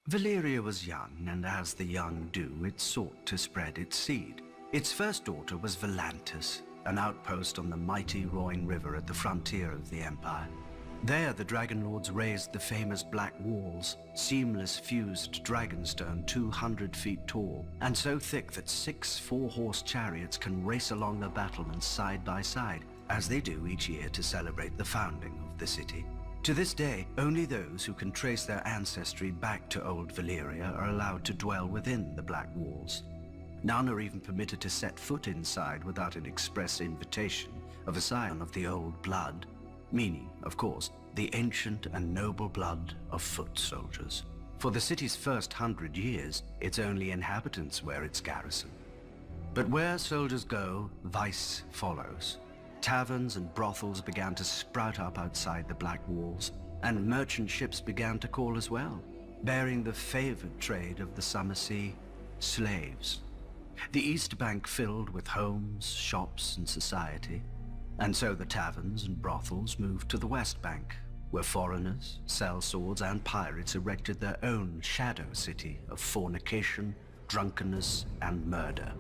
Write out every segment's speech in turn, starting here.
Valyria was young, and as the young do, it sought to spread its seed. Its first daughter was Volantis, an outpost on the mighty roaring river at the frontier of the Empire. There the Dragon Lords raised the famous Black Walls, seamless fused dragonstone 200 feet tall, and so thick that 6 four-horse chariots can race along the battlements side by side, as they do each year to celebrate the founding of the city. To this day, only those who can trace their ancestry back to old Valyria are allowed to dwell within the Black Walls. None are even permitted to set foot inside without an express invitation of a scion of the old blood, meaning, of course, the ancient and noble blood of foot soldiers. For the city's first 100 years, its only inhabitants were its garrison. But where soldiers go, vice follows. Taverns and brothels began to sprout up outside the Black Walls, and merchant ships began to call as well, bearing the favored trade of the summer sea, slaves. The East Bank filled with homes, shops, and society, and so the taverns and brothels moved to the West Bank, where foreigners, sellswords, and pirates erected their own shadow city of fornication, drunkenness, and murder.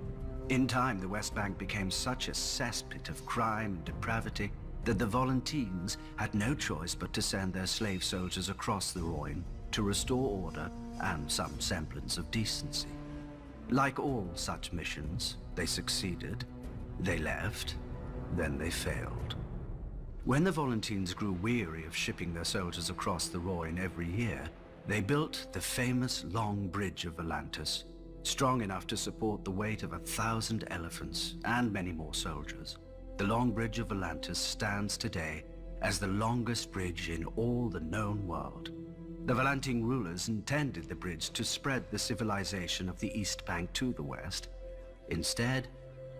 In time, the West Bank became such a cesspit of crime and depravity that the Volantines had no choice but to send their slave soldiers across the Rhine to restore order and some semblance of decency. Like all such missions, they succeeded, they left, then they failed. When the Volantines grew weary of shipping their soldiers across the Rhine every year, they built the famous Long Bridge of Volantis, strong enough to support the weight of 1,000 elephants and many more soldiers. The Long Bridge of Volantis stands today as the longest bridge in all the known world. The Volantine rulers intended the bridge to spread the civilization of the East Bank to the west. Instead,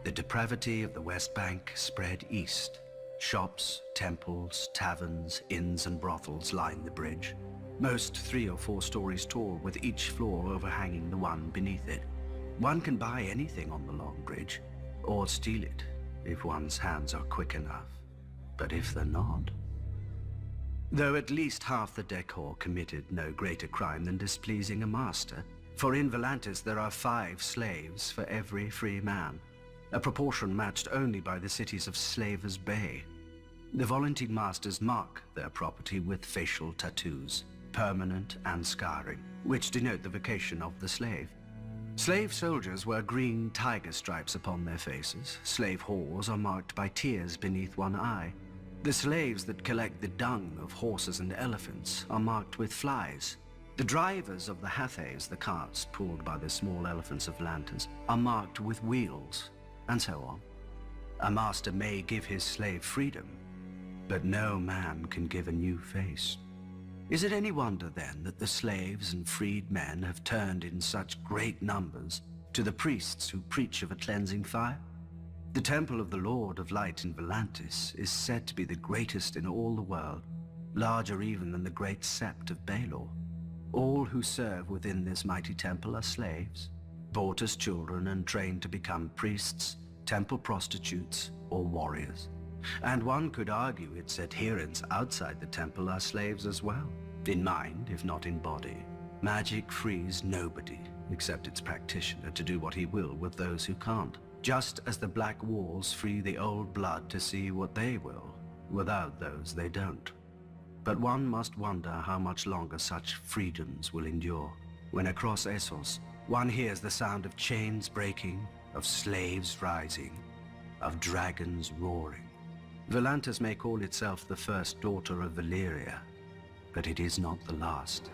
the depravity of the West Bank spread east. Shops, temples, taverns, inns, and brothels line the bridge, most 3 or 4 stories tall, with each floor overhanging the one beneath it. One can buy anything on the Long Bridge, or steal it, if one's hands are quick enough. But if they're not... Though at least half the decor committed no greater crime than displeasing a master, for in Volantis there are 5 slaves for every free man, a proportion matched only by the cities of Slavers Bay. The Volantine masters mark their property with facial tattoos, permanent and scarring, which denote the vocation of the slave. Slave soldiers wear green tiger stripes upon their faces. Slave whores are marked by tears beneath one eye. The slaves that collect the dung of horses and elephants are marked with flies. The drivers of the hathays, the carts pulled by the small elephants of Volantis, are marked with wheels, and so on. A master may give his slave freedom, but no man can give a new face. Is it any wonder, then, that the slaves and freed men have turned in such great numbers to the priests who preach of a cleansing fire? The Temple of the Lord of Light in Volantis is said to be the greatest in all the world, larger even than the great sept of Baelor. All who serve within this mighty temple are slaves, bought as children and trained to become priests, temple prostitutes, or warriors. And one could argue its adherents outside the temple are slaves as well, in mind if not in body. Magic frees nobody except its practitioner to do what he will with those who can't, just as the Black Walls free the old blood to see what they will. Without those they don't. But one must wonder how much longer such freedoms will endure, when across Essos one hears the sound of chains breaking, of slaves rising, of dragons roaring. Volantis may call itself the first daughter of Valyria, but it is not the last.